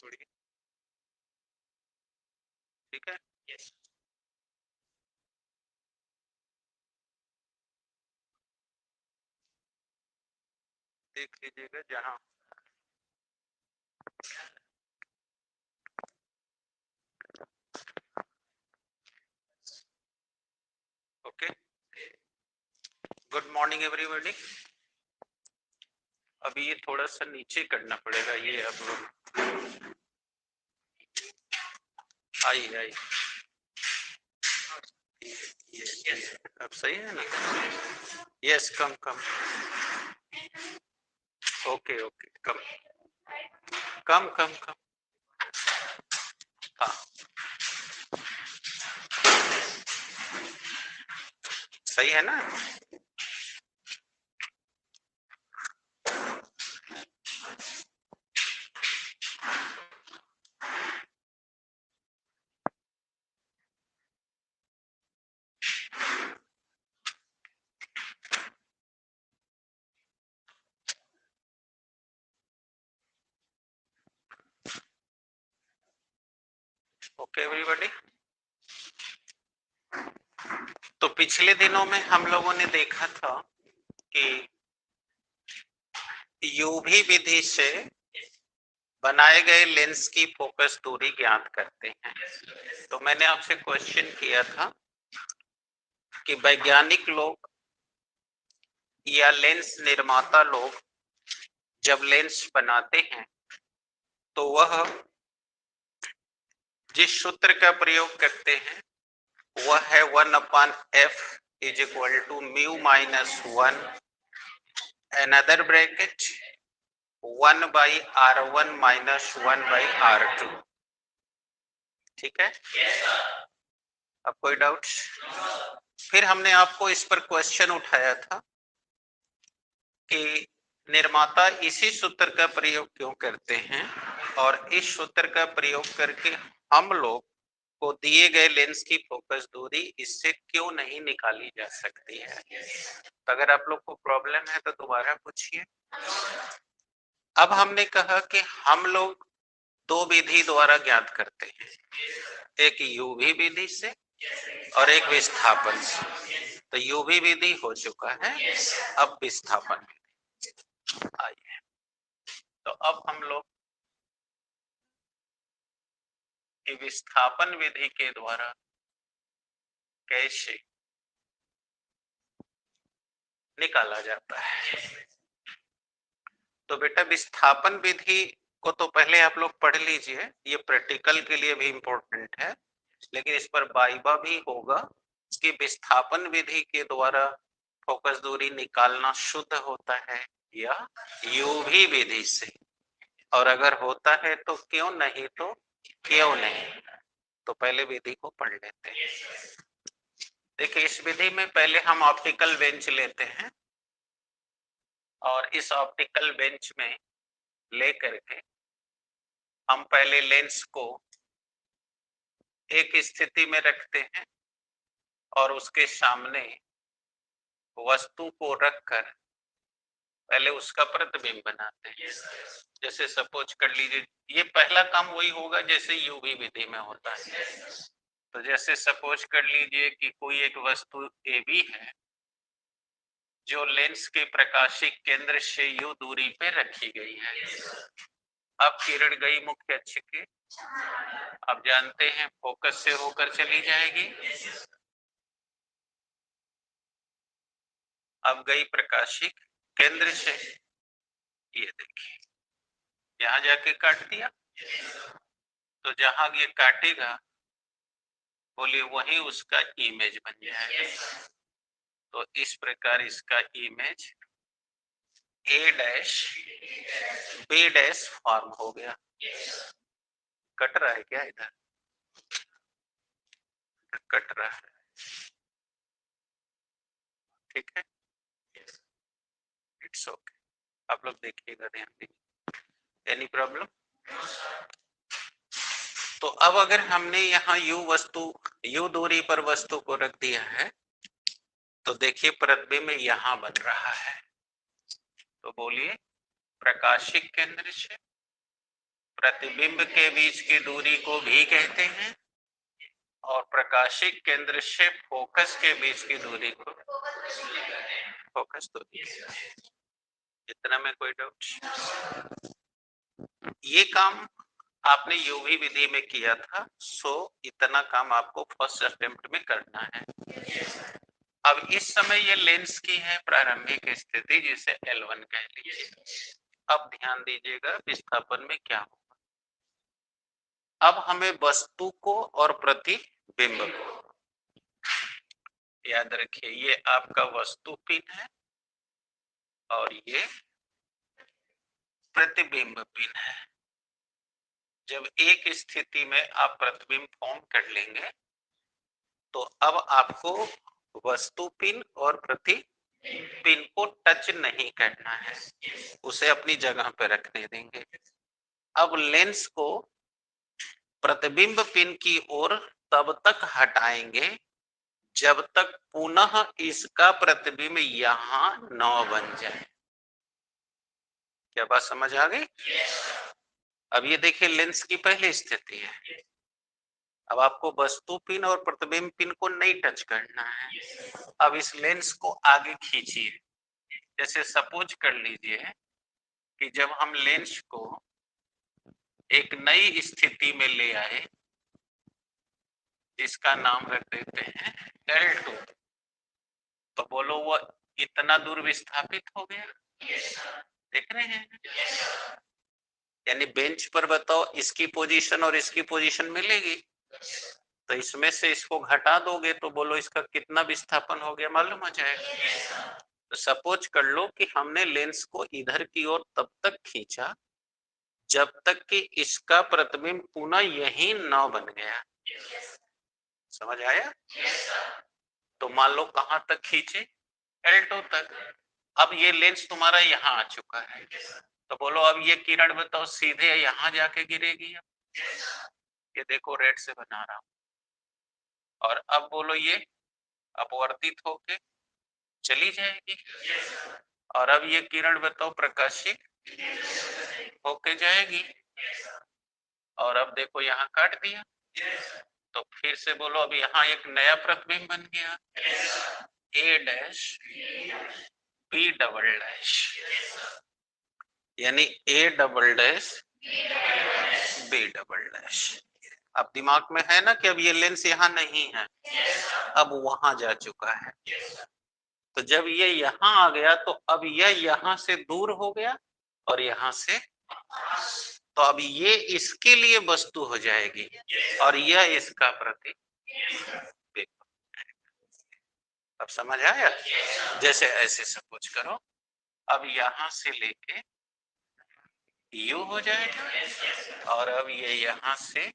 छोड़िए, ठीक है। देख लीजिएगा जहां ओके। Good morning everybody. अभी ये थोड़ा सा नीचे करना पड़ेगा, ये अब आई आई यस, अब सही है ना? यस, कम कम। ओके ओके, कम कम कम कम। हाँ, सही है ना? Okay everybody. तो पिछले दिनों में हम लोगों ने देखा था कि यूवी विधि से बनाए गए लेंस की फोकस दूरी ज्ञात करते हैं। तो मैंने आपसे क्वेश्चन किया था कि वैज्ञानिक लोग या लेंस निर्माता लोग जब लेंस बनाते हैं तो वह जिस सूत्र का प्रयोग करते हैं वह है 1/f is equal to mu minus 1 another bracket 1/r1 minus 1/r2। ठीक है? अब कोई डाउट्स? फिर हमने आपको इस पर क्वेश्चन उठाया था कि निर्माता इसी सूत्र का प्रयोग क्यों करते हैं और इस सूत्र का प्रयोग करके हम लोग को दिए गए लेंस की फोकस दूरी इससे क्यों नहीं निकाली जा सकती है। तो अगर आप लोग को प्रॉब्लम है तो दोबारा पूछिए। अब हमने कहा कि हम लोग दो विधि द्वारा ज्ञात करते हैं, एक यूवी विधि से और एक विस्थापन से। तो यूवी विधि हो चुका है, अब विस्थापन विधि आइए। तो अब हम लोग की विस्थापन विधि के द्वारा कैसे निकाला जाता है। तो बेटा विस्थापन विधि को तो पहले आप लोग पढ़ लीजिए, ये प्रैक्टिकल के लिए भी इम्पोर्टेंट है, लेकिन इस पर वाइवा भी होगा कि विस्थापन विधि के द्वारा फोकस दूरी निकालना शुद्ध होता है या यूवी विधि से, और अगर होता है तो क्यों नहीं, तो क्यों नहीं। तो पहले विधि को पढ़ लेते हैं। देखिए इस विधि में पहले हम ऑप्टिकल बेंच लेते हैं और इस ऑप्टिकल बेंच में ले करके हम पहले लेंस को एक स्थिति में रखते हैं और उसके सामने वस्तु को रखकर पहले उसका प्रतिबिंब बनाते हैं। जैसे सपोज कर लीजिए, ये पहला काम वही होगा जैसे यूवी विधि में होता है। तो जैसे सपोज कर लीजिए कि कोई एक वस्तु ए बी है जो लेंस के प्रकाशिक केंद्र से यू दूरी पे रखी गई है। अब किरण गई मुख्य अक्ष के, अब जानते हैं फोकस से होकर चली जाएगी। अब गई प्रकाशिक केंद्र से, ये देखिए यहां जाके काट दिया। तो जहां ये काटेगा बोलिए वही उसका इमेज बन जाएगा। तो इस प्रकार इसका image A dash B dash form हो गया। कट रहा है क्या इधर? कट रहा है, ठीक है, इट्स ओके। आप लोग देखिएगा ध्यान दीजिए, एनी प्रॉब्लम? तो अब अगर हमने यहाँ यू दूरी पर वस्तु को रख दिया है तो देखिए प्रतिबिंब यहाँ बन रहा है। तो बोलिए प्रकाशिक केंद्र से प्रतिबिंब के बीच की दूरी को भी कहते हैं और प्रकाशिक केंद्र से फोकस के बीच की दूरी को फोकस दूरी। इतना में कोई डाउट? ये काम आपने यूवी विधि में किया था, सो इतना काम आपको फर्स्ट अटेम्प्ट में करना है। अब इस समय ये लेंस की है प्रारंभिक स्थिति, जिसे L1 कह लीजिए। अब ध्यान दीजिएगा विस्थापन में क्या होगा। अब हमें वस्तु को और प्रतिबिंब को, याद रखिए ये आपका वस्तु पिन है और ये प्रतिबिंब पिन है। जब एक स्थिति में आप प्रतिबिंब फॉर्म कर लेंगे तो अब आपको वस्तु पिन और प्रतिबिंब को टच नहीं करना है, उसे अपनी जगह पर रखने देंगे। अब लेंस को प्रतिबिंब पिन की ओर तब तक हटाएंगे जब तक पुनः इसका प्रतिबिंब यहां न बन जाए। क्या बात समझ आ गई? अब ये देखिए लेंस की पहली स्थिति है। अब आपको वस्तु पिन और प्रतिबिंब पिन को नहीं टच करना है। अब इस लेंस को आगे खींचिए। जैसे सपोज कर लीजिए कि जब हम लेंस को एक नई स्थिति में ले आए, इसका नाम रख देते हैं L2, तो बोलो वो इतना दूर विस्थापित हो गया। देख रहे हैं? यानी बेंच पर बताओ इसकी पोजीशन और इसकी पोजीशन मिलेगी, तो इसमें से इसको घटा दोगे तो बोलो इसका कितना विस्थापन हो गया, मालूम हो जाएगा। तो सपोज कर लो कि हमने लेंस को इधर की ओर तब तक खींचा जब तक कि इसका प्रतिबिंब पुनः यही न बन गया। समझ आया? तो मान लो कहां तक खींचे? L2 तक। अब ये लेंस तुम्हारा यहाँ आ चुका है, तो बोलो अब ये किरण बताओ सीधे यहाँ जाके गिरेगी। ये देखो रेड से बना रहा हूं, और अब बोलो ये अपवर्तित होके चली जाएगी, और अब ये किरण बताओ प्रकाशित होके जाएगी, और अब देखो यहाँ काट दिया, तो फिर से बोलो अब यहाँ एक नया प्रतिबिंब बन गया A dash B double dash, यानी A double dash B double dash. अब दिमाग में है ना कि अब ये लेंस यहाँ नहीं है, अब वहां जा चुका है। तो जब ये यहाँ आ गया तो अब यह यहाँ से दूर हो गया और यहाँ से, तो अब ये इसके लिए वस्तु हो जाएगी और यह इसका प्रतिबिंब। अब समझ आया? जैसे ऐसे सपोज करो अब यहाँ से लेके यू हो जाएगा, और अब ये यहाँ से,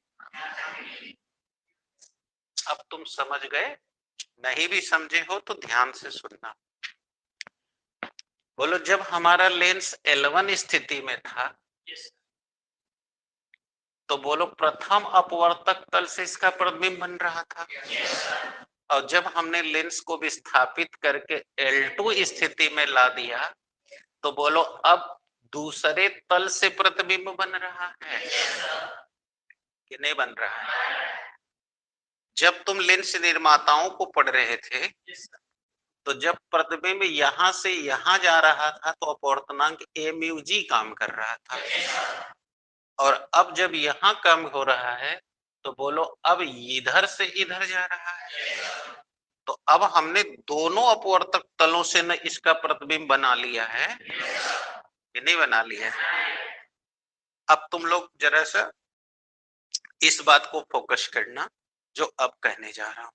अब तुम समझ गए? नहीं भी समझे हो तो ध्यान से सुनना। बोलो जब हमारा लेंस L1 स्थिति में था तो बोलो प्रथम अपवर्तक तल से इसका प्रतिबिंब बन रहा था, और जब हमने लेंस को विस्थापित करके L2 स्थिति में ला दिया तो बोलो अब दूसरे तल से प्रतिबिंब बन रहा है कि नहीं बन रहा है? जब तुम लेंस निर्माताओं को पढ़ रहे थे तो जब प्रतिबिंब यहां से यहां जा रहा था तो अपवर्तनांक MUG काम कर रहा था, और अब जब यहाँ कम हो रहा है तो बोलो अब इधर से इधर जा रहा है। तो अब हमने दोनों अपवर्तक तलों से न इसका प्रतिबिंब बना लिया है कि नहीं बना लिया है? अब तुम लोग जरा सा इस बात को फोकस करना जो अब कहने जा रहा हूं।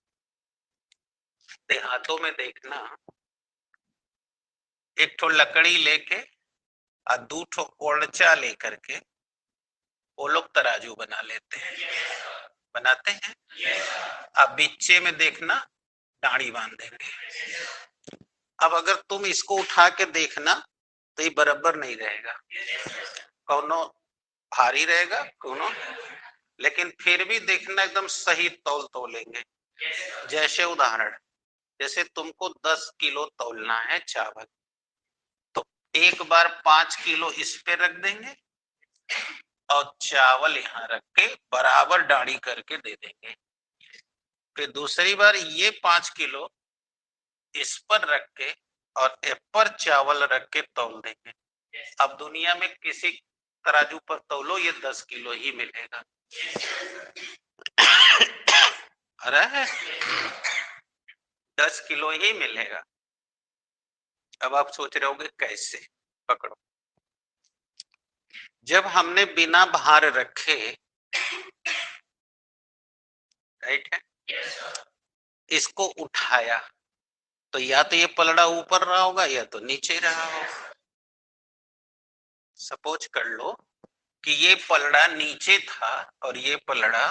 हाथों में देखना, एक ठो लकड़ी लेके और दो ठो कोड़चा लेकर के वो लोग तराजू बना लेते हैं, बनाते हैं। अब बीचे में देखना डांडी बांध देंगे। अब अगर तुम इसको उठा के देखना तो ये बराबर नहीं रहेगा, कोनो भारी रहेगा कोनो, लेकिन फिर भी देखना एकदम सही तौल तोलेंगे। जैसे उदाहरण, जैसे तुमको 10 किलो तौलना है चावल, तो एक बार 5 किलो इस पे रख देंगे और चावल यहाँ रख के बराबर डाड़ी करके दे देंगे। फिर दूसरी बार ये 5 किलो इस पर रख के और एप पर चावल रख के तौल देंगे। अब दुनिया में किसी तराजू पर तौलो ये 10 किलो ही मिलेगा। अरे 10 किलो ही मिलेगा। अब आप सोच रहे होंगे कैसे? पकड़ो, जब हमने बिना भार रखे, राइट है, इसको उठाया तो या तो ये पलड़ा ऊपर रहा होगा या तो नीचे रहा होगा। सपोज कर लो कि ये पलड़ा नीचे था और ये पलड़ा,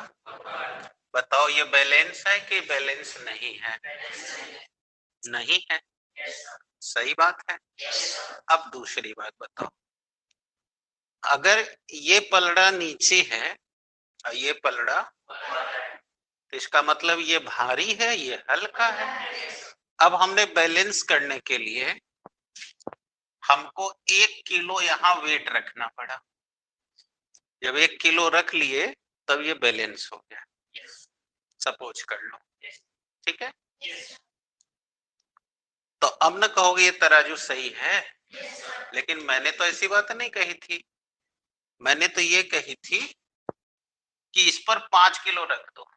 बताओ ये बैलेंस है कि बैलेंस नहीं है? नहीं है। सही बात है। अब दूसरी बात बताओ, अगर ये पलड़ा नीचे है और ये पलड़ा, तो इसका मतलब ये भारी है, ये हल्का है। अब हमने बैलेंस करने के लिए हमको 1 किलो यहाँ वेट रखना पड़ा। जब 1 किलो रख लिए तब ये बैलेंस हो गया। सपोज कर लो, ठीक है। तो अब न कहोगे ये तराजू सही है, लेकिन मैंने तो ऐसी बात नहीं कही थी। मैंने तो ये कही थी कि इस पर 5 किलो रख दो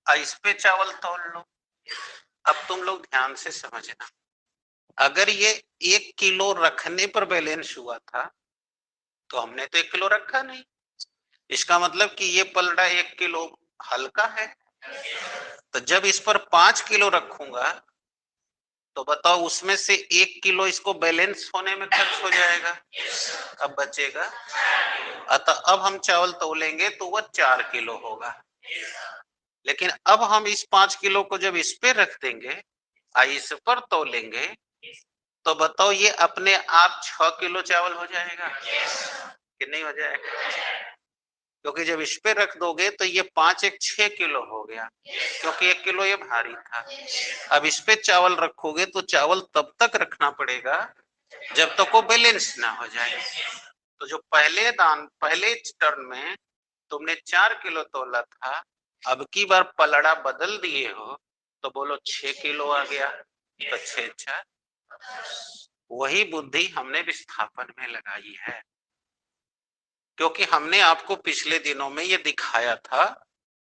और इस पे चावल तौल लो। अब तुम लोग ध्यान से समझना, अगर ये 1 किलो रखने पर बैलेंस हुआ था तो हमने तो 1 किलो रखा नहीं। इसका मतलब कि ये पलड़ा 1 किलो हल्का है। तो जब इस पर 5 किलो रखूंगा तो बताओ उसमें से 1 किलो इसको बैलेंस होने में खर्च हो जाएगा। अब बचेगा, अतः अब हम चावल तौलेंगे तो वह 4 किलो होगा। लेकिन अब हम इस 5 किलो को जब इस पे रख देंगे और इस पर तौलेंगे तो बताओ ये अपने आप 6 किलो चावल हो जाएगा कि नहीं हो जाएगा? क्योंकि जब इस पे रख दोगे तो ये 5 एक 6 किलो हो गया, क्योंकि 1 किलो ये भारी था। अब इस पे चावल रखोगे तो चावल तब तक रखना पड़ेगा जब तक वो बैलेंस ना हो जाए। तो जो पहले टर्न में तुमने 4 किलो तोला था, अब की बार पलड़ा बदल दिए हो तो बोलो 6 किलो आ गया। तो 6 4, वही बुद्धि हमने विस्थापन में लगाई है। क्योंकि हमने आपको पिछले दिनों में ये दिखाया था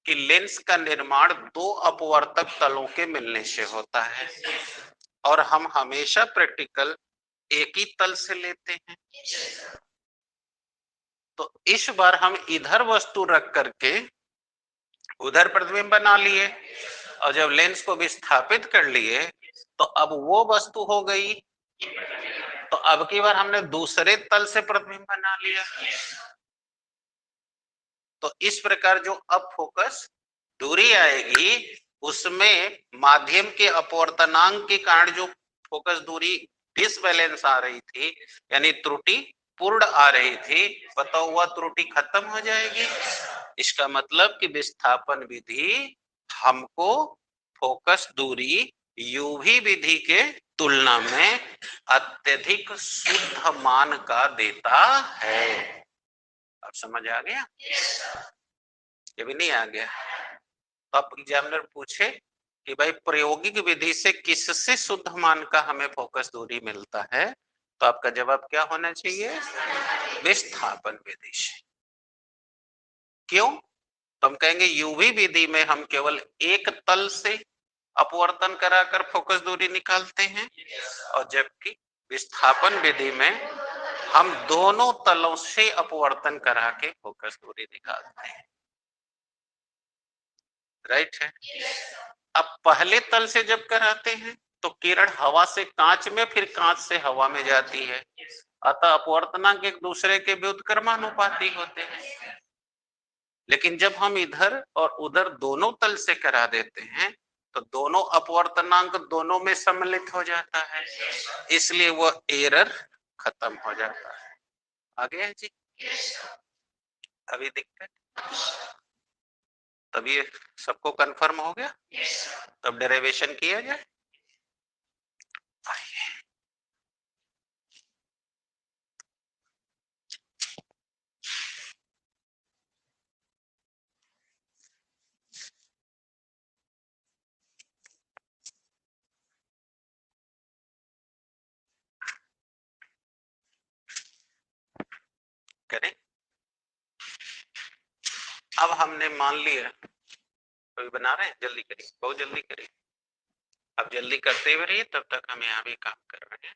कि लेंस का निर्माण 2 अपवर्तक तलों के मिलने से होता है और हम हमेशा प्रैक्टिकल एक ही तल से लेते हैं। तो इस बार हम इधर वस्तु रख करके उधर प्रतिबिंब बना लिए और जब लेंस को विस्थापित कर लिए तो अब वो वस्तु हो गई। तो अब की बार हमने दूसरे तल से प्रतिबिंब बना लिया। तो इस प्रकार जो अब फोकस दूरी आएगी उसमें माध्यम के अपवर्तनांक के कारण जो फोकस दूरी डिसबैलेंस आ रही थी, यानी त्रुटि पूर्ण आ रही थी, बताओ वह त्रुटि खत्म हो जाएगी। इसका मतलब कि विस्थापन विधि हमको फोकस दूरी यूवी विधि के तुलना में अत्यधिक शुद्ध मान का देता है। अब समझ आ गया? ये भी नहीं आ गया तो आप एग्जामिनर पूछे कि भाई प्रायोगिक विधि से किससे शुद्ध मान का हमें फोकस दूरी मिलता है, तो आपका जवाब क्या होना चाहिए? विस्थापन विधि से। क्यों? तो हम कहेंगे यूवी विधि में हम केवल एक तल से अपवर्तन कराकर फोकस दूरी निकालते हैं और जबकि विस्थापन विधि में हम दोनों तलों से अपवर्तन करा के फोकस दूरी निकालते हैं। राइट है। अब पहले तल से जब कराते हैं तो किरण हवा से कांच में, फिर कांच से हवा में जाती है, अतः अपवर्तनांक एक दूसरे के व्युत्क्रमानुपाती होते हैं। लेकिन जब हम इधर और उधर दोनों तल से करा देते हैं तो दोनों अपवर्तनांक दोनों में सम्मिलित हो जाता है, इसलिए वह एरर खत्म हो जाता है। आगे है जी? अभी दिक्कत? तभी सबको कंफर्म हो गया? तब डेरिवेशन किया जाए। अब हमने मान लिया, अभी बना रहे हैं, जल्दी करिए, बहुत जल्दी करिए। अब जल्दी करते हुए रहिए, तब तक हम यहाँ भी काम कर रहे हैं।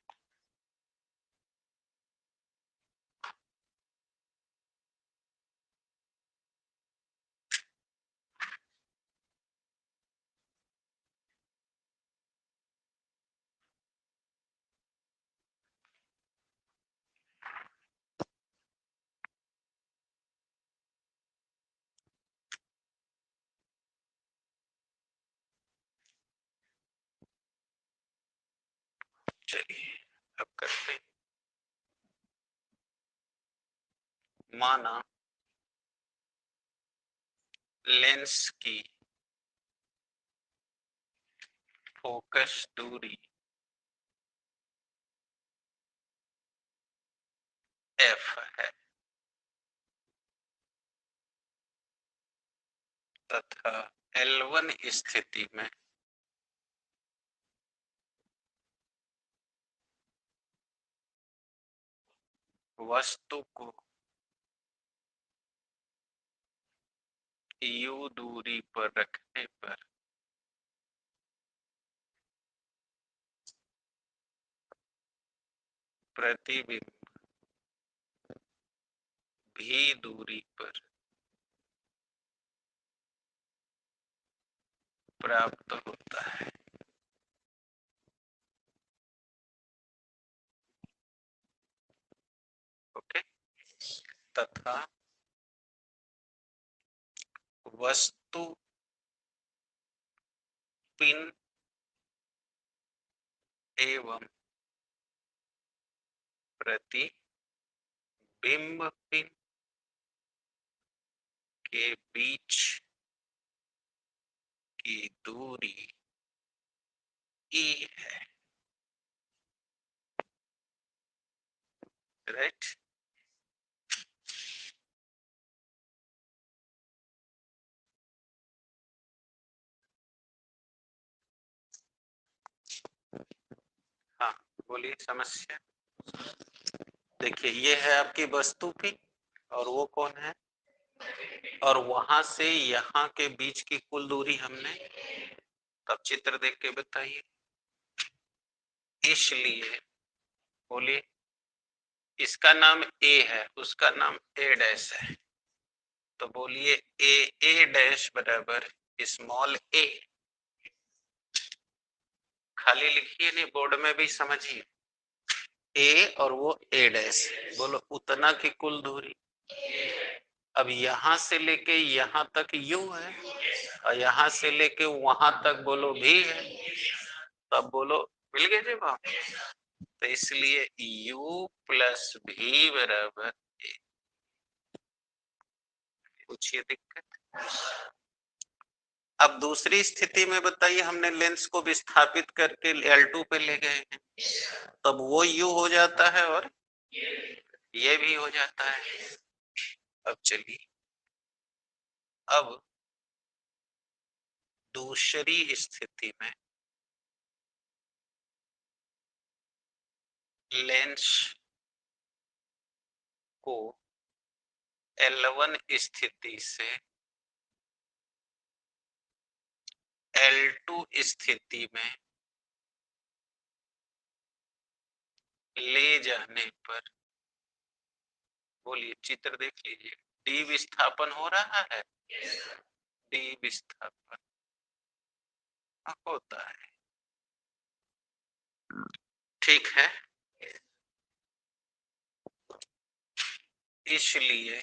चलिए अब करते हैं। माना लेंस की फोकस दूरी f है तथा L1 स्थिति में वस्तु को u दूरी पर रखने पर प्रतिबिंब v दूरी पर प्राप्त होता है। ओके, तथा वस्तु पिन एवं प्रतिबिंब पिन के बीच की दूरी e है। राइट, हाँ बोलिए समस्या। देखिए ये है आपकी वस्तु पी और वो कौन है, और वहां से यहाँ के बीच की कुल दूरी हमने, तब चित्र देख के बताइए। इसलिए बोलिए, इसका नाम ए है, उसका नाम ए डैश है, तो बोलिए ए डैश बराबर स्मॉल ए। खाली लिखिए नहीं, बोर्ड में भी समझिए, ए और वो ए डैश, बोलो उतना की कुल दूरी। अब यहां से लेके यहां तक यू है और यहां से लेके वहां तक बोलो भी है, तब बोलो मिल गए जवाब। तो इसलिए u प्लस भी बराबर ए। पूछिए दिक्कत। अब दूसरी स्थिति में बताइए, हमने लेंस को विस्थापित करके L2 पे ले गए हैं, तब वो u हो जाता है और ये भी हो जाता है। अब चलिए, अब दूसरी स्थिति में लेंस को L1 स्थिति से L2 स्थिति में ले जाने पर, बोलिए चित्र देख लीजिए, डी विस्थापन हो रहा है, डी विस्थापन होता है। ठीक है, इसलिए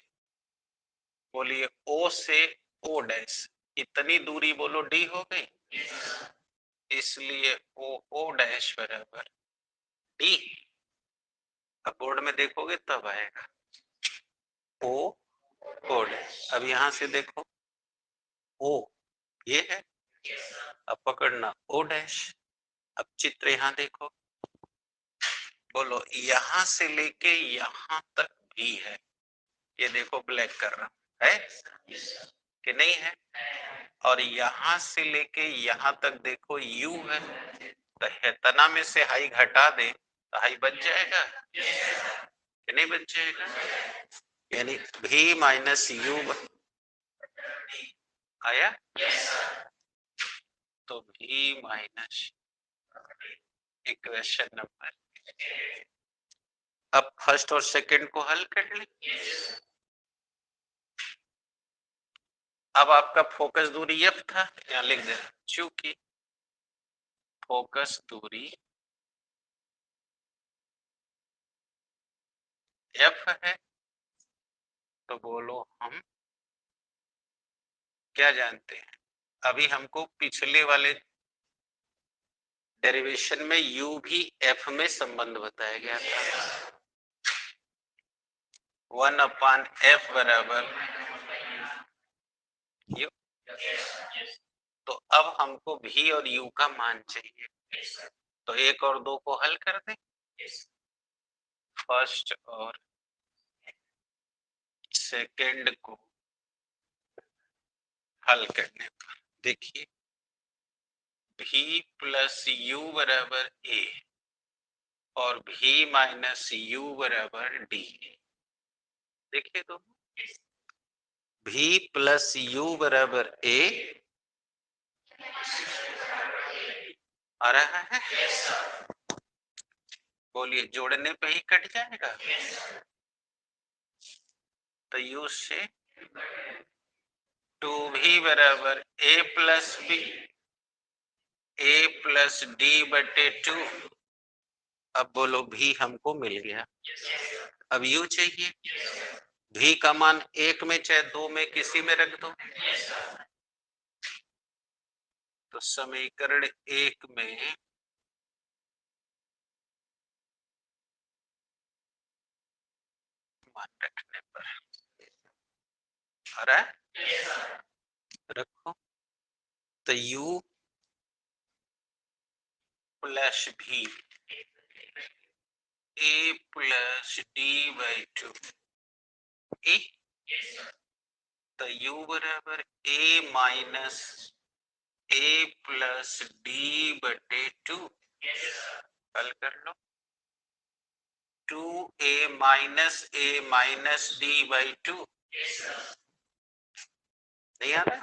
बोलिए ओ से ओ डैश इतनी दूरी बोलो डी हो गई, इसलिए ओ डैश बराबर डी। अब बोर्ड में देखोगे तब आएगा ओ डैश। अब यहां से देखो ओ ये है, अब पकड़ना ओ डैश। अब चित्र यहां देखो, बोलो यहां से लेके यहां तक भी है, ये देखो ब्लैक कर रहा है कि नहीं है, और यहां से लेके यहां तक देखो यू है, तो हेतना में से हाई घटा दे तो हाई बच जाएगा कि नहीं बच जाएगा, यानी v माइनस यू आया? तो भी माइनस इक्वेशन नंबर। अब फर्स्ट और सेकंड को हल कर लें। अब आपका फोकस दूरी एफ था, यहाँ लिख दे, चूंकि फोकस दूरी एफ है तो बोलो हम क्या जानते हैं? अभी हमको पिछले वाले डेरिवेशन में u भी f में संबंध बताया गया था, 1/f बराबर u। तो अब हमको v और u का मान चाहिए, तो एक और दो को हल कर दें। फर्स्ट और सेकंड को हल करने पर देखिए v प्लस यू बराबर a और v माइनस यू बराबर d। देखिए तो v प्लस यू बराबर a आ रहा है, बोलिए जोड़ने पे ही कट जाएगा। तो u से 2v बराबर a plus b a plus D बटे 2। अब बोलो v हमको मिल गया, अब u चाहिए। v का मान एक में चाहे दो में किसी में रख दो। तो समीकरण एक में मान रखने पर आ रहा है, रखो। तो u plus v a plus D by 2 ए। तो u बराबर a minus a plus D बटे 2। हल कर लो, 2a माइनस डी बाई 2। नहीं आ रहा है,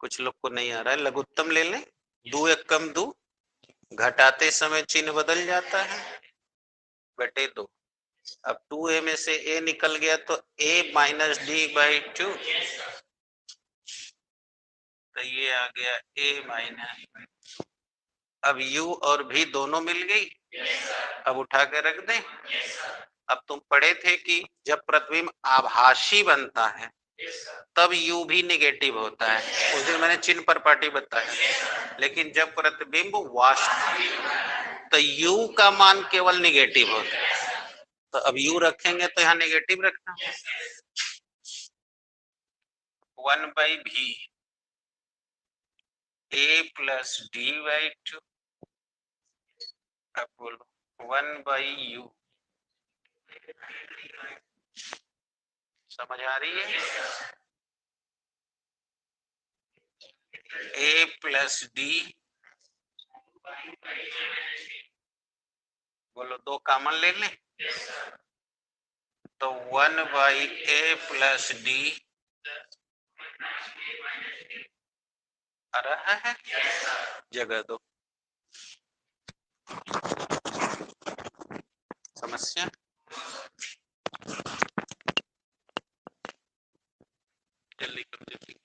कुछ लोग को नहीं आ रहा है। लघुत्तम ले लें, 2 एक कम 2, घटाते समय चिन्ह बदल जाता है, बटे 2। अब 2a में से a निकल गया तो a माइनस डी बाई 2, तो ये आ गया a माइनस। अब u और v दोनों मिल गई, अब उठा के रख दें। अब तुम पढ़े थे कि जब प्रतिबिंब आभासी बनता है तब u भी नेगेटिव होता है, उस दिन मैंने चिन्ह पर पाटी बताया। लेकिन जब प्रतिबिंब वास्तविक तो u का मान केवल नेगेटिव होता है। तो अब u रखेंगे तो यहाँ नेगेटिव रखना, 1/v a plus D by 2। अब बोलो 1/u। समझ आ रही है? a प्लस डी, बोलो दो कॉमन ले लें, तो 1/a प्लस डी आ रहा है, जगह दो। समस्या जल्दी कर दीजिए।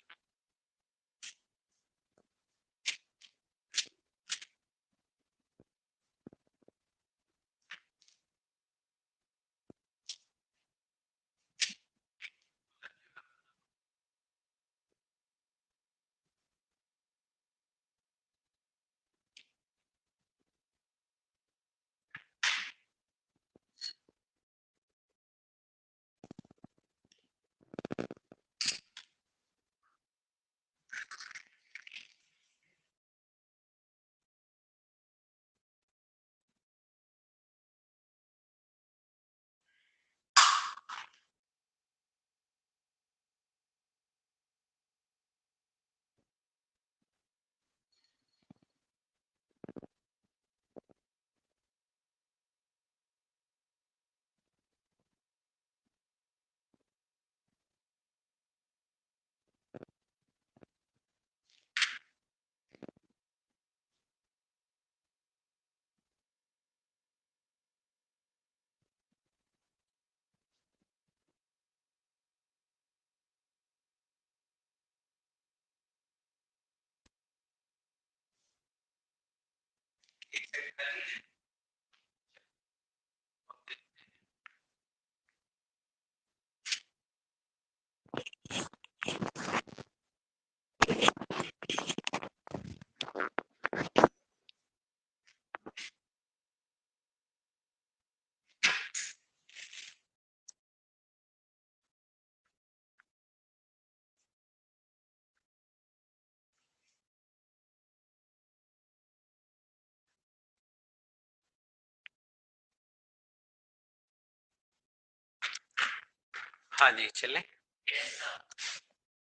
हाँ जी चले।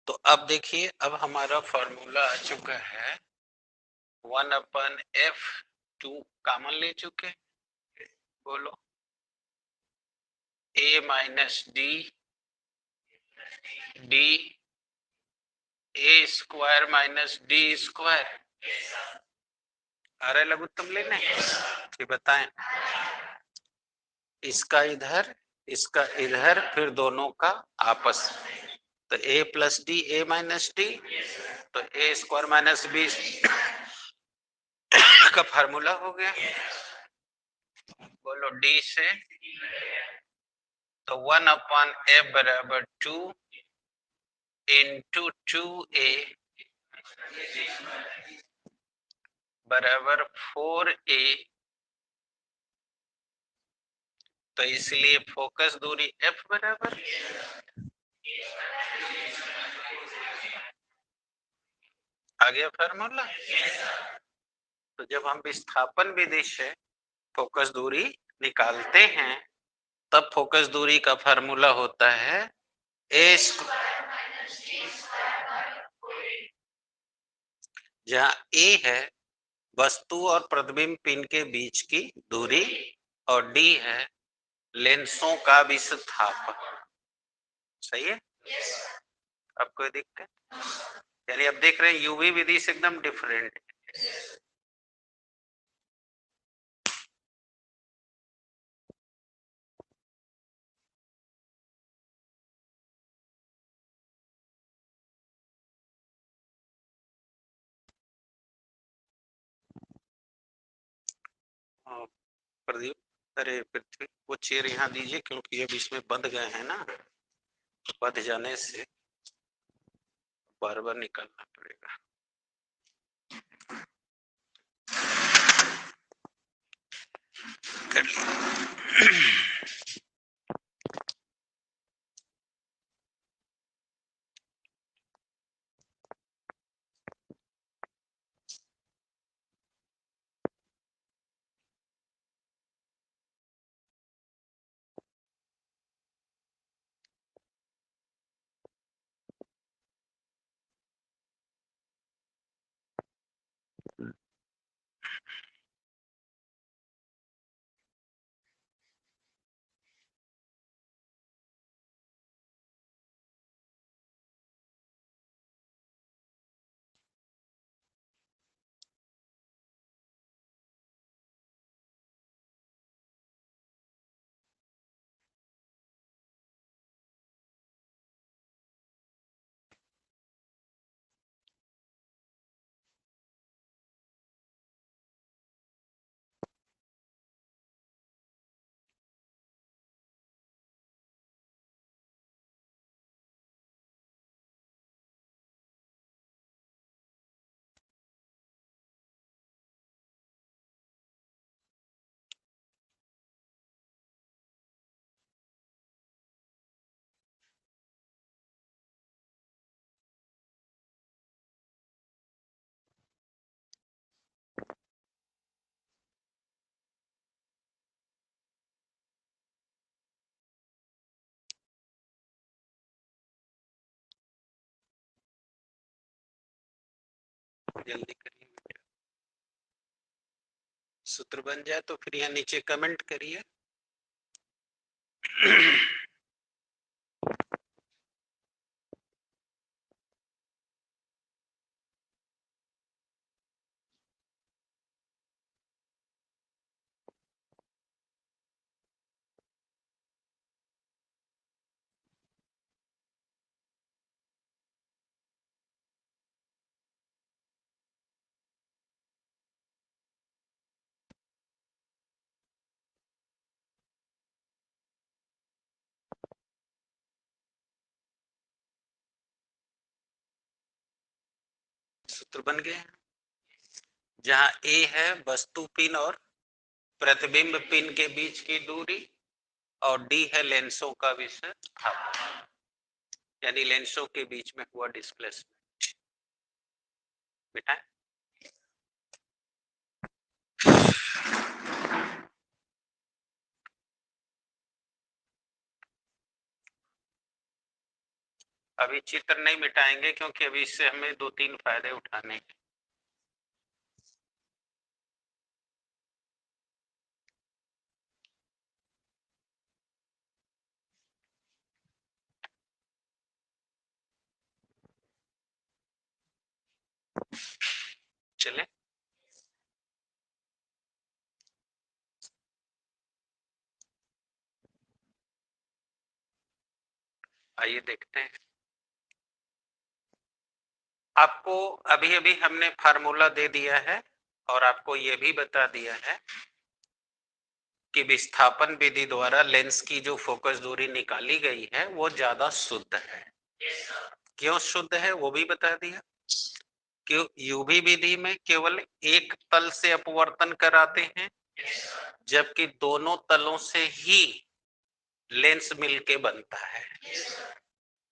तो अब देखिए, अब हमारा फॉर्मूला आ चुका है 1/f2 कॉमन ले चुके, बोलो a minus D D a square minus D square. अरे लघुत्तम लेने फिर बताएं, इसका इधर फिर दोनों का आपस में, तो a plus D a minus D, तो a स्क्वायर माइनस बी का फार्मूला हो गया, बोलो d से, तो 1/f बराबर 2 इंटू 2a बराबर 4a, तो इसलिए फोकस दूरी f बराबर, आ गया फार्मूला। तो जब हम विस्थापन विधि से फोकस दूरी निकालते हैं, तब फोकस दूरी का फार्मूला होता है a जहां a है वस्तु और प्रतिबिंब पिन के बीच की दूरी और d है लेंसों का विस्थापन। सही है? अब कोई दिक्कत? चलिए अब देख रहे हैं यूवी विधि से एकदम डिफरेंट है। प्रदीप, अरे पृथ्वी वो चेयर यहाँ दीजिए, क्योंकि अब इसमें बंध गए हैं ना, बंध जाने से बार बार निकालना पड़ेगा। जल्दी करिए, सूत्र बन जाए तो फिर यहाँ नीचे कमेंट करिए। सूत्र बन गए, जहां ए है वस्तु पिन और प्रतिबिंब पिन के बीच की दूरी और डी है लेंसों का विस्थापन, यानी लेंसों के बीच में हुआ डिस्प्लेसमेंट। बेटा अभी चित्र नहीं मिटाएंगे क्योंकि अभी इससे हमें 2-3 फायदे उठाने हैं। चले आइए देखते हैं। आपको अभी अभी हमने फार्मूला दे दिया है और आपको ये भी बता दिया है कि विस्थापन विधि द्वारा लेंस की जो फोकस दूरी निकाली गई है वो ज्यादा शुद्ध है। क्यों शुद्ध है वो भी बता दिया। क्यों यूवी विधि में केवल एक तल से अपवर्तन कराते हैं, जबकि दोनों तलों से ही लेंस मिलके बनता है।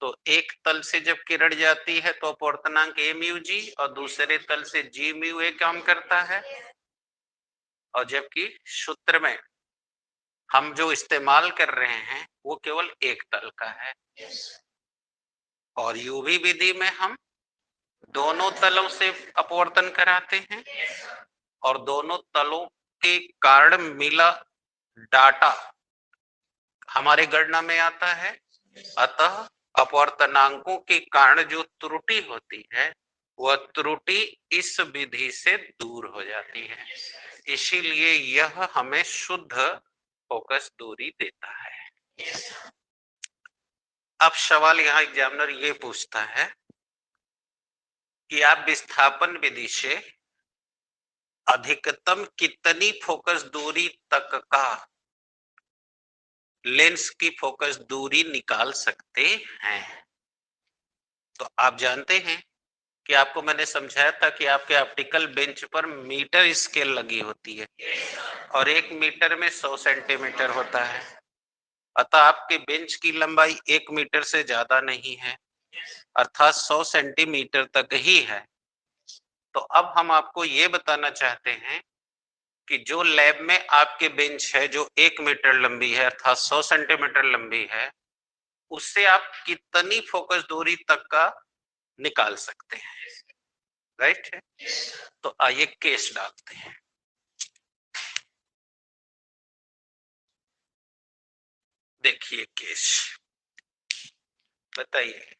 तो एक तल से जब किरण जाती है तो अपवर्तनांक ए म्यू जी और दूसरे तल से जी म्यू ए काम करता है, और जबकि सूत्र में हम जो इस्तेमाल कर रहे हैं वो केवल एक तल का है। और यूवी विधि में हम दोनों तलों से अपवर्तन कराते हैं और दोनों तलों के कारण मिला डाटा हमारे गणना में आता है। अतः अपवर्तनांकों के कारण जो त्रुटि होती है वह त्रुटि इस विधि से दूर हो जाती है, इसीलिए यह हमें शुद्ध फोकस दूरी देता है। अब सवाल यहाँ एग्जामिनर ये पूछता है कि आप विस्थापन विधि से अधिकतम कितनी फोकस दूरी तक का लेंस की फोकस दूरी निकाल सकते हैं। तो आप जानते हैं कि आपको मैंने समझाया था कि आपके ऑप्टिकल बेंच पर मीटर स्केल लगी होती है और 1 मीटर में 100 सेंटीमीटर होता है। अतः आपके बेंच की लंबाई 1 मीटर से ज्यादा नहीं है, अर्थात 100 सेंटीमीटर तक ही है। तो अब हम आपको ये बताना चाहते हैं कि जो लैब में आपके बेंच है जो 1 मीटर लंबी है अर्थात 100 सेंटीमीटर लंबी है, उससे आप कितनी फोकस दूरी तक का निकाल सकते हैं। राइट है। तो आइए केस डालते हैं। देखिए केस, बताइए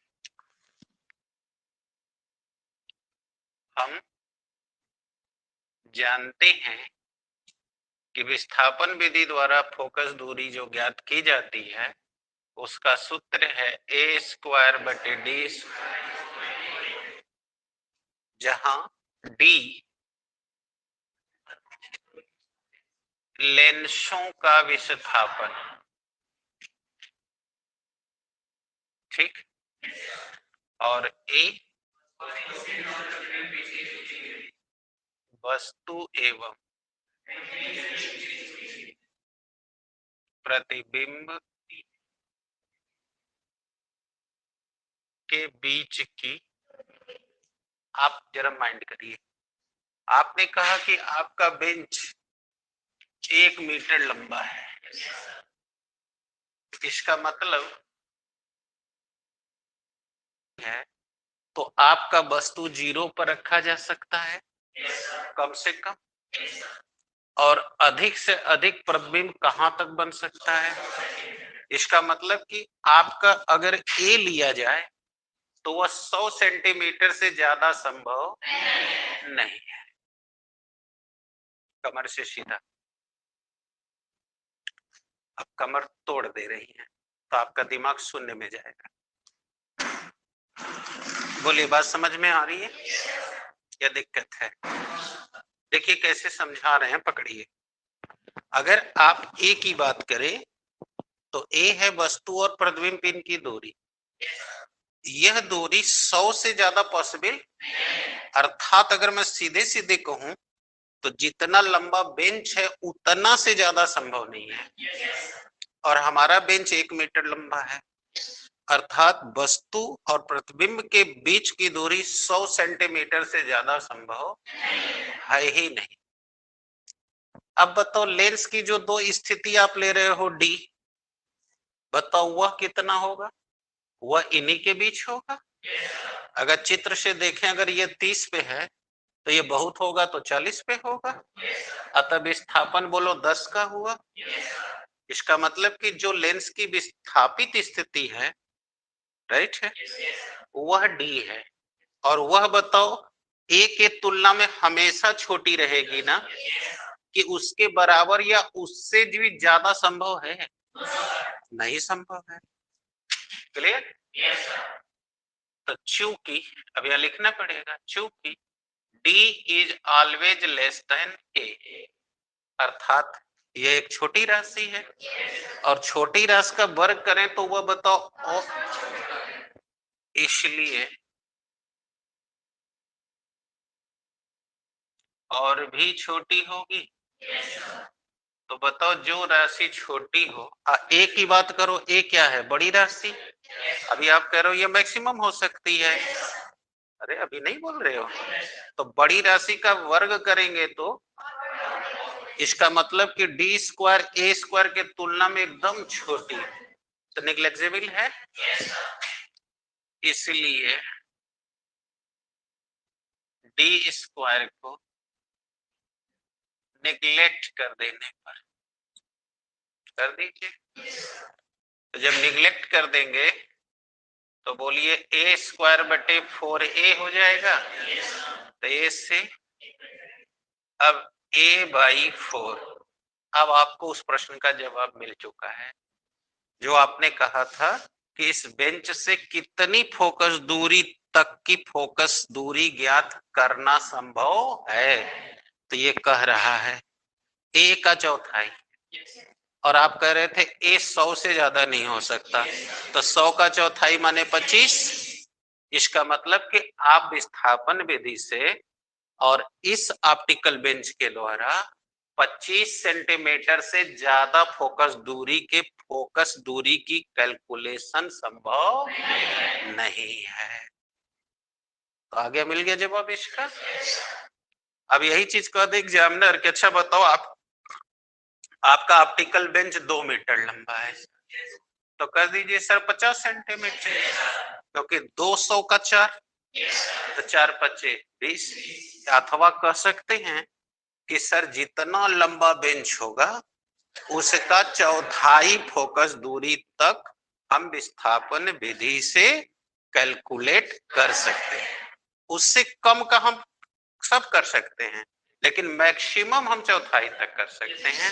हम जानते हैं कि विस्थापन विधि द्वारा फोकस दूरी जो ज्ञात की जाती है उसका सूत्र है ए स्क्वायर बटे डी, जहां डी लेंसों का विस्थापन, ठीक, और ए वस्तु एवं प्रतिबिंब के बीच की, आप जरा माइंड करिए, आपने कहा कि आपका बेंच 1 मीटर लंबा है, इसका मतलब है तो आपका वस्तु 0 पर रखा जा सकता है कम से कम, और अधिक से अधिक प्रतिबिंब कहां तक बन सकता है। इसका मतलब कि आपका अगर ए लिया जाए तो वह 100 सेंटीमीटर से ज्यादा संभव नहीं है कमर से सीधा। अब कमर तोड़ दे रही है तो आपका दिमाग शून्य में जाएगा। बोलिए बात समझ में आ रही है या दिक्कत है। देखिए कैसे समझा रहे हैं, पकड़िए। अगर आप ए की बात करें तो ए है वस्तु और प्रतिबिंब पिन की दूरी, यह दूरी 100 से ज्यादा पॉसिबल, अर्थात अगर मैं सीधे सीधे कहूं तो जितना लंबा बेंच है उतना से ज्यादा संभव नहीं है, और हमारा बेंच 1 मीटर लंबा है, अर्थात वस्तु और प्रतिबिंब के बीच की दूरी 100 सेंटीमीटर से ज्यादा संभव है ही नहीं। अब बताओ लेंस की जो दो स्थिति आप ले रहे हो डी, बताओ वह कितना होगा, वह इन्हीं के बीच होगा। अगर चित्र से देखें, अगर ये 30 पे है तो ये बहुत होगा तो 40 पे होगा, अतः विस्थापन बोलो 10 का हुआ। इसका मतलब कि जो लेंस की विस्थापित स्थिति है, राइट है, वह डी है, और वह बताओ ए के तुलना में हमेशा छोटी रहेगी ना, कि उसके बराबर या उससे भी ज्यादा संभव है, नहीं संभव है। क्लियर? तो चूंकि अब यह लिखना पड़ेगा, चूंकि d is always less than a, अर्थात ये एक छोटी राशि है, और छोटी राशि का वर्ग करें तो वह बताओ इसलिए और भी छोटी होगी। तो बताओ जो राशि छोटी हो, a की बात करो, a क्या है, बड़ी राशि, अभी आप कह रहे हो ये मैक्सिमम हो सकती है, अरे अभी नहीं बोल रहे हो, तो बड़ी राशि का वर्ग करेंगे तो इसका मतलब कि डी स्क्वायर ए स्क्वायर के तुलना में एकदम छोटी, तो निग्लेक्टेबल है, इसलिए डी स्क्वायर को निग्लेक्ट कर देने पर, कर दीजिए, तो जब निग्लेक्ट कर देंगे तो बोलिए ए स्क्वायर बटे 4a हो जाएगा, तो ए से अब a बाई 4। अब आपको उस प्रश्न का जवाब मिल चुका है जो आपने कहा था कि इस बेंच से कितनी फोकस दूरी तक की फोकस दूरी ज्ञात करना संभव है, तो ये कह रहा है ए का चौथाई, और आप कह रहे थे ए 100 से ज्यादा नहीं हो सकता, तो 100 का चौथाई माने 25। इसका मतलब कि आप विस्थापन विधि से और इस ऑप्टिकल बेंच के द्वारा 25 सेंटीमीटर से ज्यादा फोकस दूरी की कैलकुलेशन संभव नहीं है। तो आगे मिल गया जवाब इसका। अब यही चीज कह दे एग्जामिनर कि अच्छा बताओ आपका ऑप्टिकल बेंच 2 मीटर लंबा है, तो कर दीजिए सर 50 सेंटीमीटर, क्योंकि 200 का 4, तो 4 पच्चे 20, अथवा कह सकते हैं कि सर जितना लंबा बेंच होगा उसका चौथाई फोकस दूरी तक हम विस्थापन विधि से कैलकुलेट कर सकते हैं, उससे कम का हम सब कर सकते हैं, लेकिन मैक्सिमम हम चौथाई तक कर सकते हैं।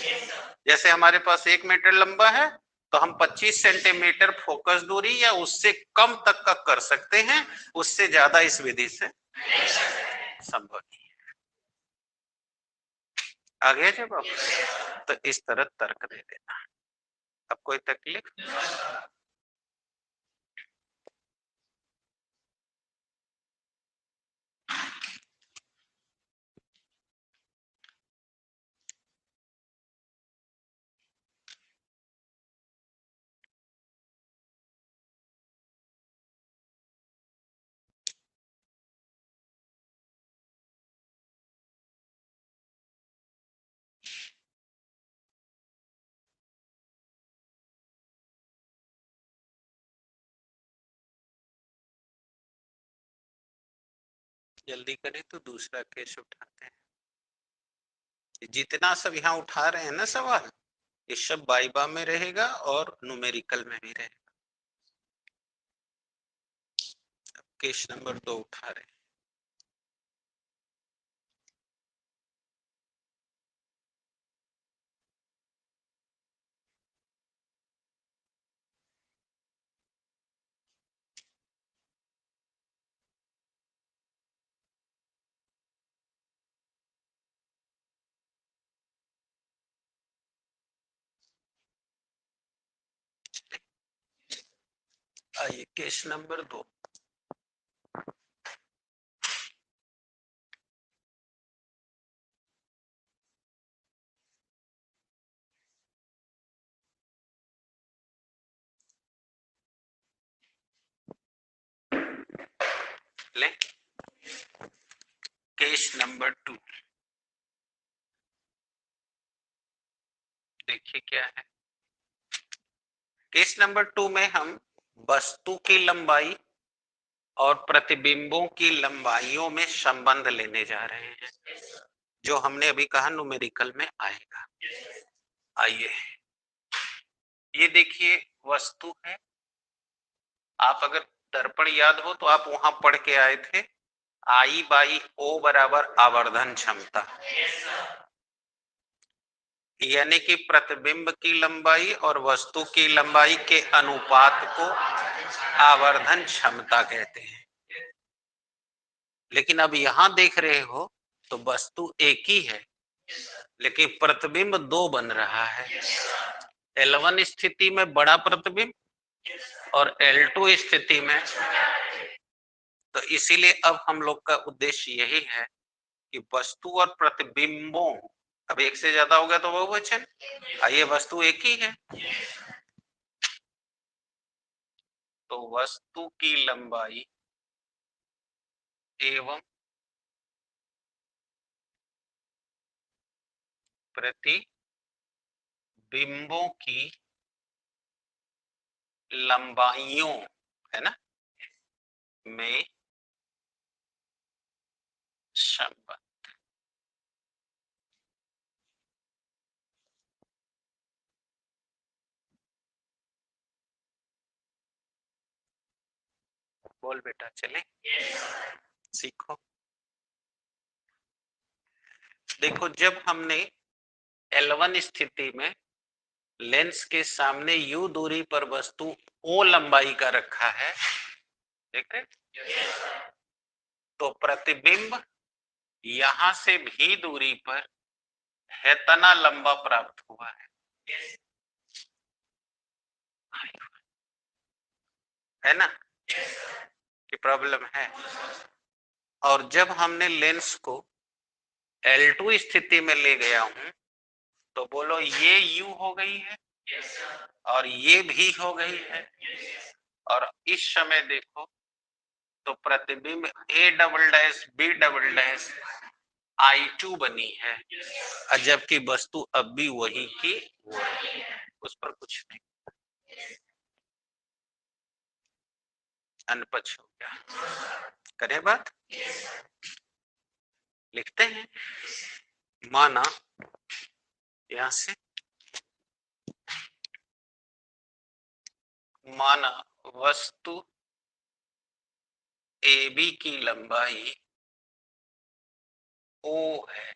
जैसे हमारे पास 1 मीटर लंबा है तो हम 25 सेंटीमीटर फोकस दूरी या उससे कम तक का कर सकते हैं, उससे ज्यादा इस विधि से संभव नहीं है। आ गया जवाब? तो इस तरह तर्क दे देना। अब कोई तकलीफ? जल्दी करें तो दूसरा केस उठाते हैं। जितना सब यहाँ उठा रहे हैं ना सवाल, ये सब वाइवा में रहेगा और न्यूमेरिकल में भी रहेगा। केस नंबर 2 उठा रहे हैं। आइए केस नंबर 2। ले केस नंबर 2 देखिए क्या है। केस नंबर 2 में हम वस्तु की लंबाई और प्रतिबिंबों की लंबाइयों में संबंध लेने जा रहे हैं, जो हमने अभी कहा न्यूमेरिकल में आएगा। आइए, ये देखिए वस्तु है। आप अगर दर्पण याद हो तो आप वहां पढ़ के आए थे, आई बाई ओ बराबर आवर्धन क्षमता, यानी कि प्रतिबिंब की लंबाई और वस्तु की लंबाई के अनुपात को आवर्धन क्षमता कहते हैं। लेकिन अब यहां देख रहे हो तो वस्तु एक ही है, लेकिन प्रतिबिंब 2 बन रहा है। L1 स्थिति में बड़ा प्रतिबिंब और L2 स्थिति में, तो इसीलिए अब हम लोग का उद्देश्य यही है कि वस्तु और प्रतिबिंबों, अब एक से ज्यादा हो गया तो बहुवचन, ये वस्तु एक ही है, तो वस्तु की लंबाई एवं प्रतिबिंबों की लंबाइयों, है ना, में संबंध। बोल बेटा, चले सीखो। देखो, जब हमने L1 स्थिति में लेंस के सामने U दूरी पर वस्तु O लंबाई का रखा है, देख रहे, तो प्रतिबिंब यहां से भी दूरी पर है तना लंबा प्राप्त हुआ है ना, कि प्रॉब्लम है। और जब हमने लेंस को L2 स्थिति में ले गया हूं, तो बोलो ये U हो गई है और ये भी हो गई है, और इस समय देखो तो प्रतिबिंब A double dash B double dash I2 बनी है, जबकि वस्तु अब भी वही की वही है, उस पर कुछ नहीं। अनपक्ष हो गया। करें बात, लिखते हैं। माना यहां से, माना वस्तु AB की लंबाई O है,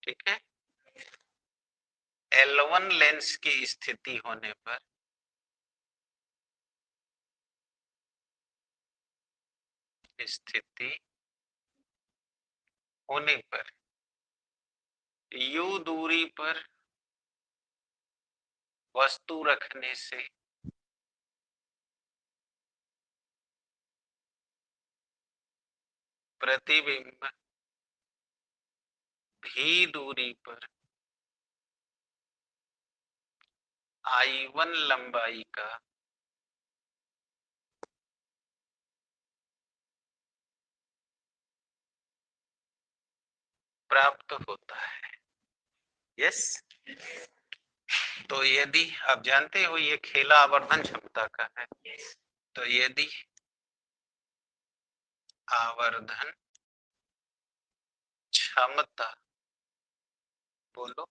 ठीक है। L1 लेंस की स्थिति होने पर U दूरी पर वस्तु रखने से प्रतिबिंब भी दूरी पर I1 लंबाई का प्राप्त होता है। यस, तो यदि आप जानते हो ये खेला आवर्धन क्षमता का है, तो यदि आवर्धन क्षमता बोलो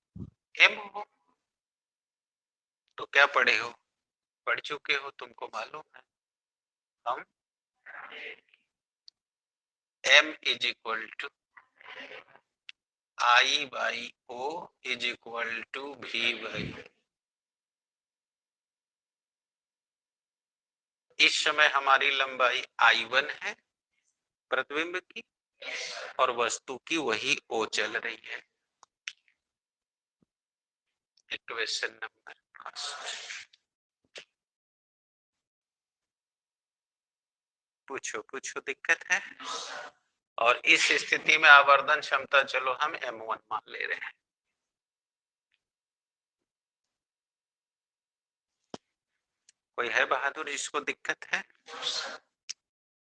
M हो, तो क्या पढ़े हो, पढ़ चुके हो, तुमको मालूम है, हम M is equal to I by O is equal to V by, इस समय हमारी लंबाई I1 है प्रतिबिंब की, और वस्तु की वही O चल रही है। इक्वेशन नंबर फर्स्ट, पूछो पूछो, दिक्कत है। और इस स्थिति में आवर्धन क्षमता चलो हम M1 मान ले रहे हैं। कोई है बहादुर जिसको दिक्कत है?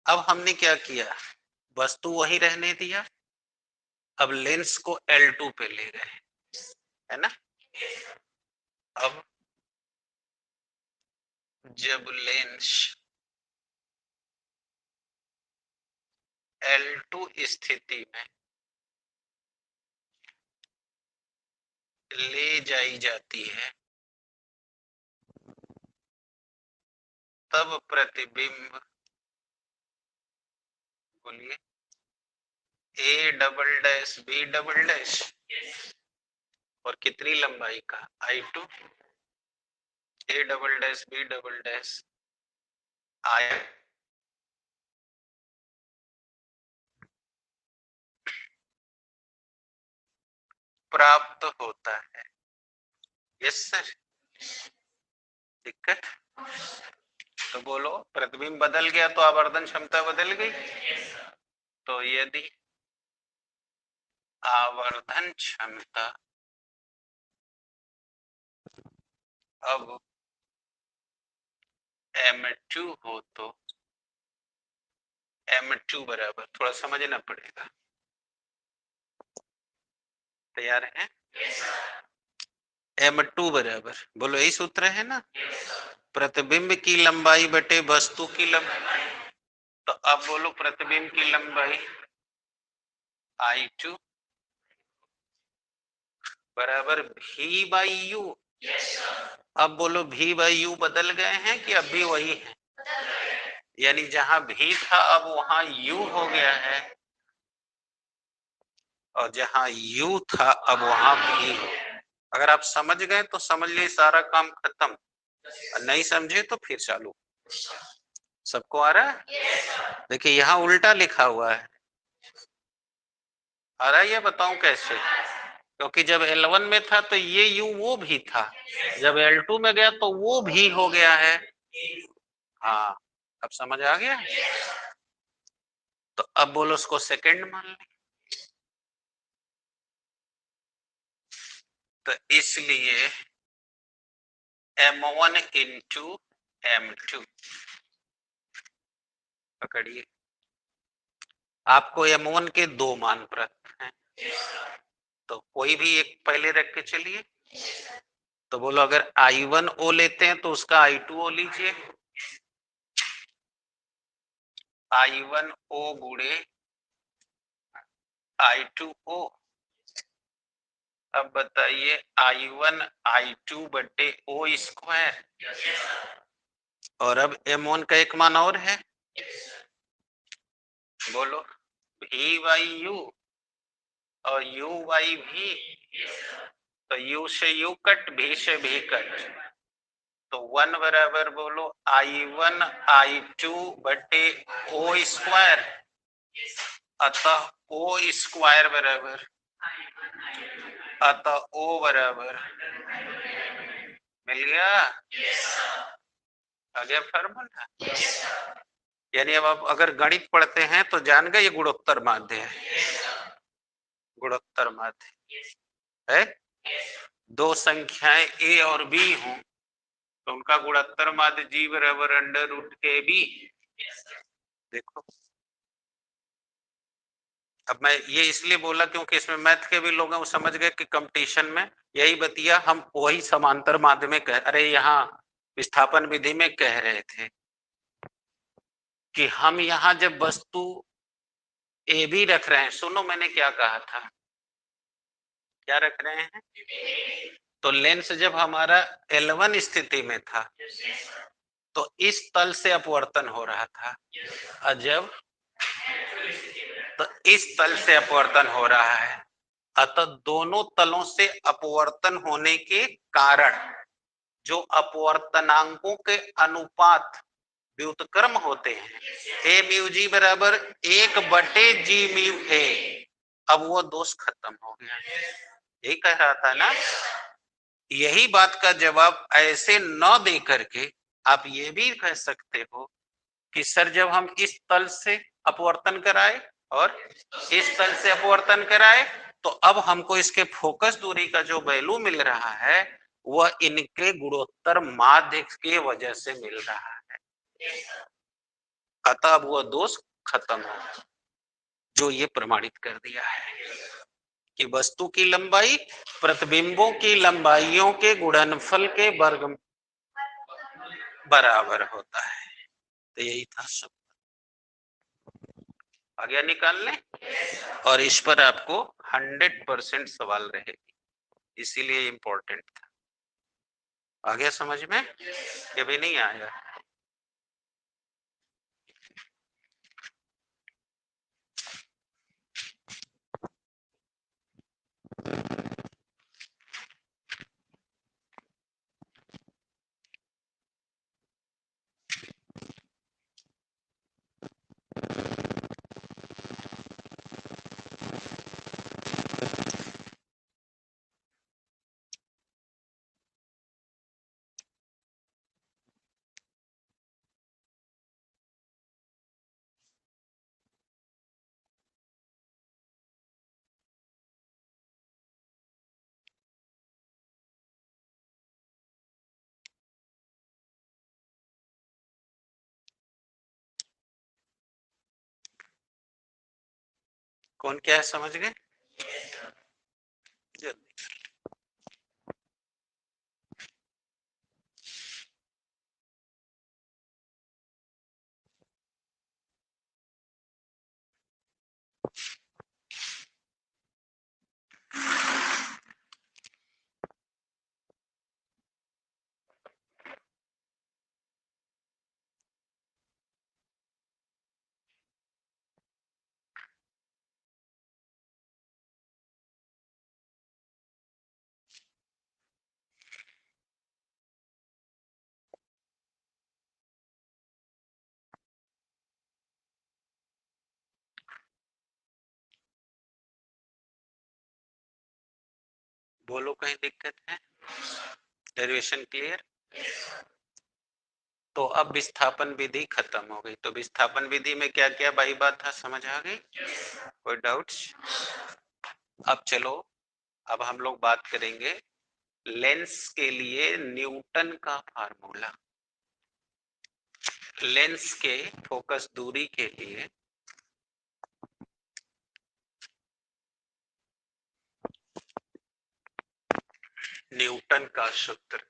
अब हमने क्या किया, वस्तु वही रहने दिया, अब लेंस को L2 पे ले गए, है ना। अब जब लेंस L2 स्थिति में ले जाई जाती है, तब प्रतिबिंब, बोलिए, A double dash B double dash और कितनी लंबाई का I2, A double dash B double dash I प्राप्त होता है। यस सर, दिक्कत तो बोलो, प्रतिबिंब बदल गया तो आवर्धन क्षमता बदल गई। तो यदि आवर्धन क्षमता अब M2 हो तो M2 बराबर, थोड़ा समझना पड़ेगा, तैयार है। M2 बराबर, बोलो यही सूत्र है ना, प्रतिबिंब की लंबाई बटे वस्तु की लंबाई। तो अब बोलो प्रतिबिंब की लंबाई I2 बराबर V बाई यू। अब बोलो V बाई यू बदल गए हैं कि अब भी वही है, यानी जहां V था अब वहां U हो गया है, और जहां U था अब वहां V हो। अगर आप समझ गए तो समझ लिए सारा काम खत्म, नहीं समझे तो फिर चालू। सबको आ रहा है? देखिए यहाँ उल्टा लिखा हुआ है, आ रहा है, ये बताऊं कैसे, क्योंकि जब L1 में था तो ये U वो भी था, जब L2 में गया तो वो भी हो गया है। हाँ, अब समझ आ गया। तो अब बोलो उसको सेकंड मान लें, तो इसलिए M1 इंटू M2, पकड़िए, आपको M1 के दो मान प्राप्त हैं, तो कोई भी एक पहले रख के चलिए। तो बोलो अगर I1O लेते हैं तो उसका I2O लीजिए, I1O गुणे I2O। अब बताइए I1 I2 बटे O स्क्वायर, और अब M1 का एक मान और है, बोलो V बाई यू और U बाई V, तो U से U कट, V से V कट, तो 1 बराबर बोलो I1 I2 बटे O स्क्वायर, अतः O स्क्वायर बराबर, अतः O बराबर, मिल गया, आ गया फॉर्मूला। यानी अब आप अगर गणित पढ़ते हैं तो जान गए ये गुणोत्तर माध्य है, गुणोत्तर माध्य है। दो संख्याएं A और B हों तो उनका गुणोत्तर माध्य G बराबर अंडर रूट AB। देखो, अब मैं ये इसलिए बोला क्योंकि इसमें मैथ के भी लोग हैं, वो समझ गए कि कंपटीशन में यही बतिया हम वही समांतर माध्य में कह, अरे यहाँ विस्थापन विधि में कह रहे थे कि हम यहाँ जब वस्तु ए बी रख रहे हैं, सुनो मैंने क्या कहा था, क्या रख रहे हैं, तो लेंस जब हमारा L1 स्थिति में था तो इस तल से अपवर्तन हो रहा था, और जब तो इस तल से अपवर्तन हो रहा है, अतः दोनों तलों से अपवर्तन होने के कारण जो अपवर्तनांकों के अनुपात व्युत्क्रम होते हैं, ए म्यू जी बराबर 1/G म्यू ए, अब वो दोष खत्म हो गया। यही कह रहा था ना, यही बात का जवाब ऐसे न दे करके आप ये भी कह सकते हो कि सर जब हम इस तल से अपवर्तन कराए और इस तल से अपवर्तन कराए तो अब हमको इसके फोकस दूरी का जो वैल्यू मिल रहा है वह इनके गुणोत्तर माध्य के वजह से मिल रहा है। अतः अब वह दोष खत्म हो, जो ये प्रमाणित कर दिया है कि वस्तु की लंबाई प्रतिबिंबों की लंबाइयों के गुणनफल के वर्ग बराबर होता है। तो यही था सब, आगे निकालने, और इस पर आपको 100% सवाल रहेगी, इसीलिए इम्पोर्टेंट था। आ गया समझ में? ये भी नहीं आया? कौन क्या है समझ गए? बोलो कहीं दिक्कत है? Derivation clear? तो अब विस्थापन विधि खत्म हो गई। तो विस्थापन विधि में क्या क्या बाई बात था, समझ आ गई? कोई डाउट्स? अब चलो, अब हम लोग बात करेंगे लेंस के लिए न्यूटन का फार्मूला। लेंस के फोकस दूरी के लिए न्यूटन का सूत्र।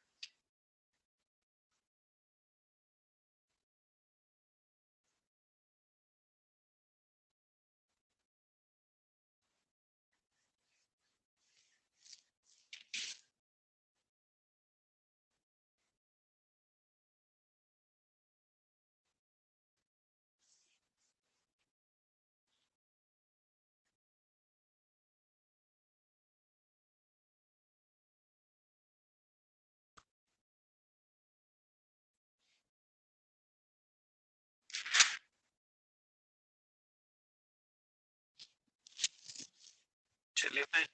चलिए भाई,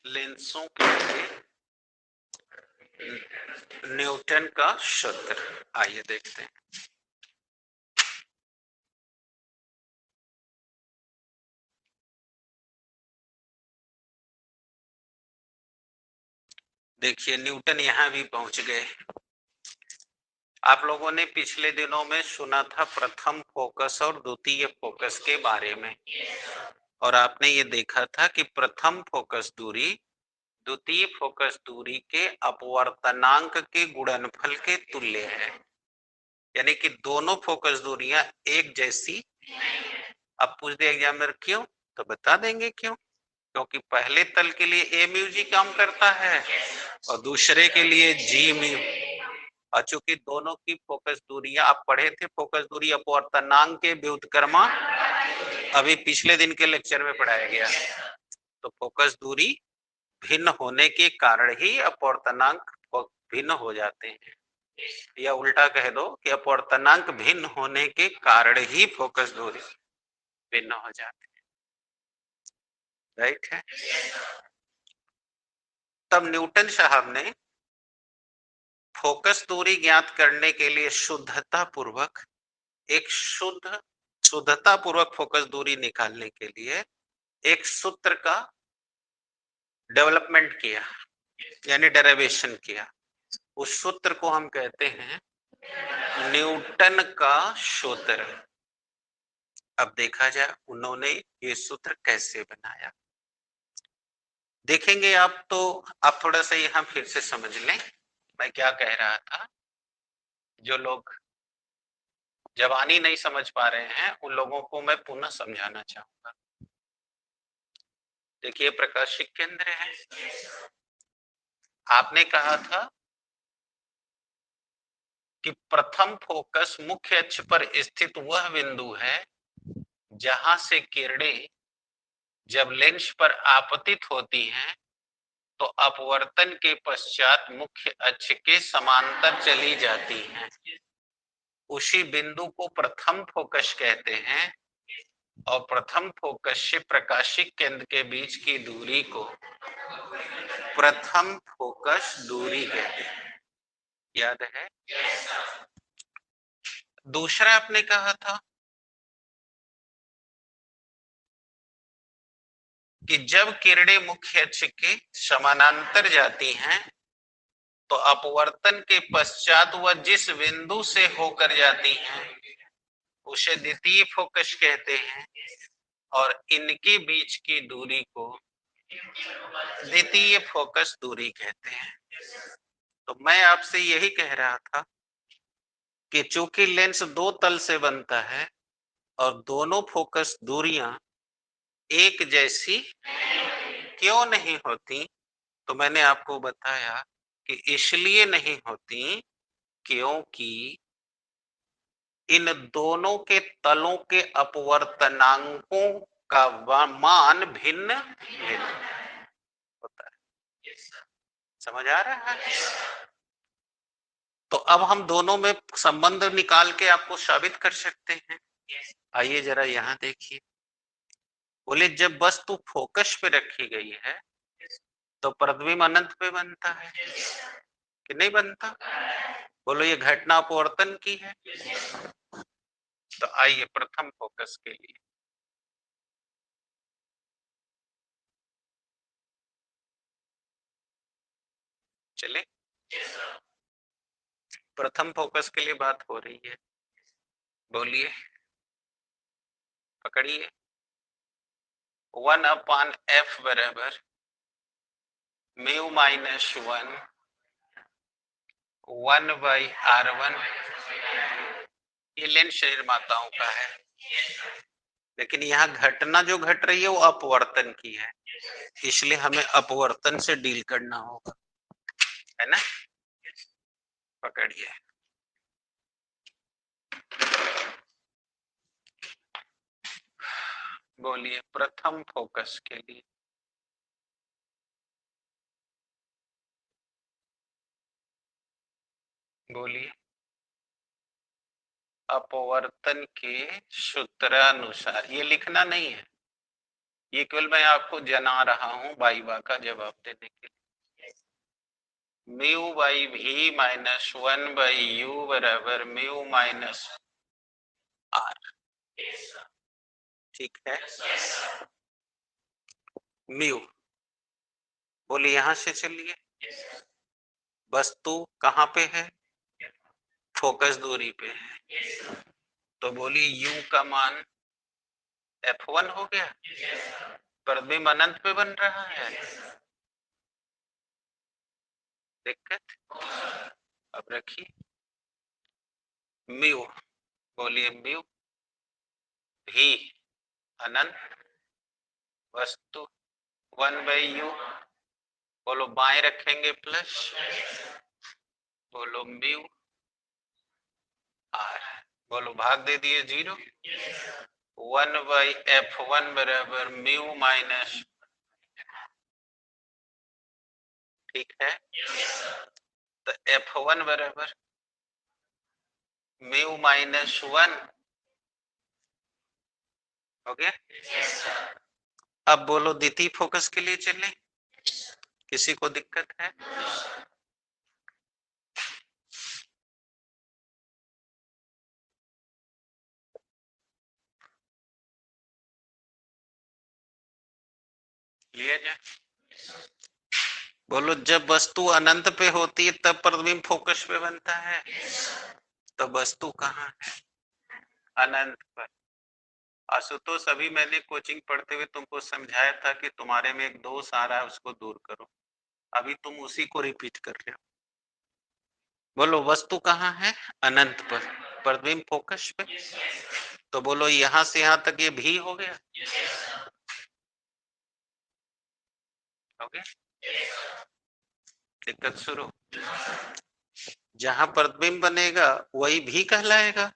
लेंसों के लिए न्यूटन का सूत्र आइए देखते हैं। देखिए न्यूटन यहां भी पहुंच गए। आप लोगों ने पिछले दिनों में सुना था प्रथम फोकस और द्वितीय फोकस के बारे में, और आपने ये देखा था कि प्रथम फोकस दूरी द्वितीय फोकस दूरी के अपवर्तनांक के गुणनफल के तुल्य है, यानी कि दोनों फोकस दूरियां एक जैसी। अब पूछ दे एग्जामिनर क्यों, तो बता देंगे क्यों। क्योंकि पहले तल के लिए ए म्यू जी काम करता है और दूसरे के लिए जी म्यू, और चूंकि दोनों की फोकस दूरियां आप पढ़े थे, फोकस दूरी अपवर्तनांक के व्युत्क्रमा, अभी पिछले दिन के लेक्चर में पढ़ाया गया। तो फोकस दूरी भिन्न होने के कारण ही अपवर्तनांक भिन्न हो जाते हैं, या उल्टा कह दो कि अपवर्तनांक भिन्न होने के कारण ही फोकस दूरी भिन्न हो जाते हैं। राइट है? तब न्यूटन साहब ने फोकस दूरी ज्ञात करने के लिए शुद्धता पूर्वक शुद्धता पूर्वक फोकस दूरी निकालने के लिए एक सूत्र का डेवलपमेंट किया, यानी डेरिवेशन किया। उस सूत्र को हम कहते हैं न्यूटन का सूत्र। अब देखा जाए उन्होंने ये सूत्र कैसे बनाया, देखेंगे आप। तो आप थोड़ा सा यहाँ फिर से समझ लें मैं क्या कह रहा था। जो लोग जवानी नहीं समझ पा रहे हैं उन लोगों को मैं पुनः समझाना चाहूंगा। देखिए प्रकाशिक केंद्र है, आपने कहा था कि प्रथम फोकस मुख्य अक्ष पर स्थित वह बिंदु है जहां से किरणें जब लेंस पर आपतित होती हैं तो अपवर्तन के पश्चात मुख्य अक्ष के समांतर चली जाती हैं। उसी बिंदु को प्रथम फोकस कहते हैं और प्रथम फोकस से प्रकाशिक केंद्र के बीच की दूरी को प्रथम फोकस दूरी कहते हैं। याद है? दूसरा आपने कहा था कि जब किरणें मुख्य अक्ष के समानांतर जाती हैं तो अपवर्तन के पश्चात वह जिस बिंदु से होकर जाती हैं उसे द्वितीय फोकस कहते हैं और इनके बीच की दूरी को द्वितीय फोकस दूरी कहते हैं। तो मैं आपसे यही कह रहा था कि चूंकि लेंस दो तल से बनता है और दोनों फोकस दूरियां एक जैसी क्यों नहीं होती, तो मैंने आपको बताया कि इसलिए नहीं होती क्योंकि इन दोनों के तलों के अपवर्तनांकों का मान भिन्न भिन्न होता है। समझ आ रहा है? तो अब हम दोनों में संबंध निकाल के आपको साबित कर सकते हैं। आइए जरा यहाँ देखिए। बोले जब वस्तु फोकस पे रखी गई है तो प्रतिबिंब अनंत पे बनता है कि नहीं बनता? बोलो ये घटना अपवर्तन की है। तो आइए प्रथम फोकस के लिए चले। प्रथम फोकस के लिए बात हो रही है, बोलिए, पकड़िए। 1/f बराबर म्यू माइनस 1/r1। ये लेंस निर्माताओं का है, लेकिन यहाँ घटना जो घट रही है वो अपवर्तन की है, इसलिए हमें अपवर्तन से डील करना होगा, है ना? पकड़िए। बोलिए प्रथम फोकस के लिए। बोलिए अपवर्तन के सूत्रानुसार। ये लिखना नहीं है, ये केवल मैं आपको जना रहा हूं वाइवा का जवाब देने के लिए। म्यू बाई भी माइनस 1/u बराबर म्यू माइनस आर। ठीक है? म्यू, बोलिए यहां से चलिए। वस्तु कहां पे है? फोकस दूरी पे है, तो बोलिए u का मान f1 हो गया। प्रतिबिंब अनंत पे बन रहा है, दिक्कत? अब रखिए म्यू, बोलिए म्यू भी अनंत वस्तु 1/u। बोलो बाएं रखेंगे प्लस, बोलो म्यू आर, बोलो भाग दे दिए 0। 1/f1 बराबर म्यू माइनस, ठीक है? तो f1 बराबर म्यू माइनस 1 हो गया। अब बोलो द्वितीय फोकस के लिए चले, किसी को दिक्कत है? लिया जाए। बोलो जब वस्तु अनंत पे होती है तब प्रतिबिंब फोकस पे बनता है, तो वस्तु कहाँ है? अनंत पर। आशुतोष, अभी मैंने कोचिंग पढ़ते हुए तुमको समझाया था कि तुम्हारे में एक दोष आ रहा है, उसको दूर करो। अभी तुम उसी को रिपीट कर रहे हो। बोलो, वस्तु कहाँ है? अनंत पर। प्रतिबिंब फोकस पे। तो बोलो, यहां से यहां तक ये भी हो गया। हो गया? दिक्कत शुरू। जहां प्रतिबिंब बनेगा वही भी कहलाएगा,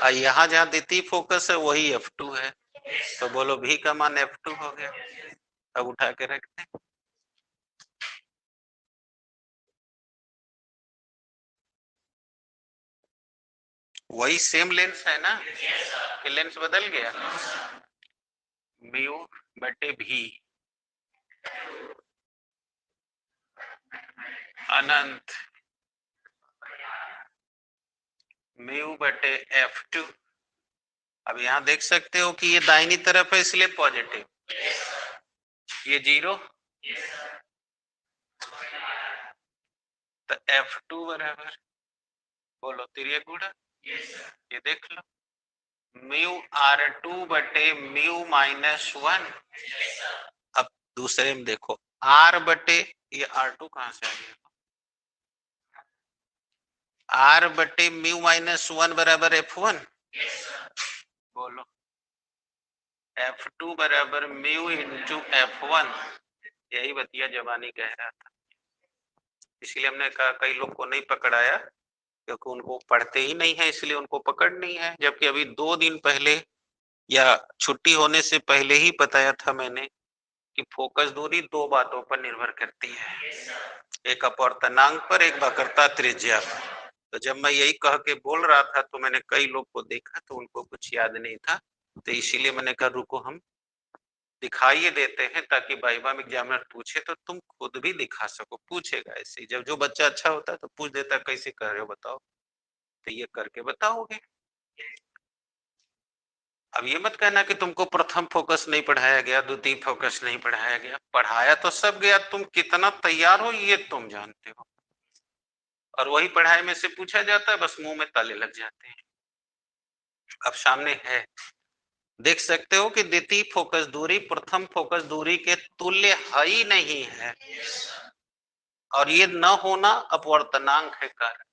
और यहाँ जहां द्वितीय फोकस है वही F2 है। तो बोलो, भी का मान F2 हो गया। अब उठा के रखते हैं। वही सेम लेंस है ना, कि लेंस बदल गया? म्यू बटे भी अनंत म्यू बटे F2। अब यहां देख सकते हो कि ये दाहिनी तरफ है इसलिए पॉजिटिव, ये 0, तो F2 बराबर, बोलो तिर्यक गुणा, ये देख लो, म्यू R2 बटे म्यू -1। अब दूसरे में देखो, R बटे, ये R2 कहां से आ गया? R बटे म्यू -1 बराबर F1। बोलो, F2 बराबर म्यू इंटू F1। यही बतिया जवानी कह रहा था, इसलिए हमने कहा कई लोग को नहीं पकड़ाया क्योंकि उनको पढ़ते ही नहीं है, इसलिए उनको पकड़ नहीं है। जबकि अभी 2 दिन पहले या छुट्टी होने से पहले ही बताया था मैंने कि फोकस दूरी 2 बातों पर निर्भर करती है, एक अपवर्तनांक पर, एक वक्रता त्रिज्या पर। तो जब मैं यही कह के बोल रहा था तो मैंने कई लोग को देखा तो उनको कुछ याद नहीं था, तो इसीलिए मैंने कहा रुको हम दिखाइए देते हैं, ताकि वाइवा में एग्जामिनर पूछे तो तुम खुद भी दिखा सको। पूछेगा ऐसे ही, जब जो बच्चा अच्छा होता है तो पूछ देता है कैसे कर रहे हो बताओ, तो ये करके बताओगे। अब ये मत कहना कि तुमको प्रथम फोकस नहीं पढ़ाया गया, द्वितीय फोकस नहीं पढ़ाया गया। पढ़ाया तो सब गया, तुम कितना तैयार हो ये तुम जानते हो। और वही पढ़ाई में से पूछा जाता है, बस मुंह में ताले लग जाते हैं। अब सामने है, देख सकते हो कि द्वितीय फोकस दूरी प्रथम फोकस दूरी के तुल्य ही नहीं है, और ये न होना अपवर्तनांक है कार्य।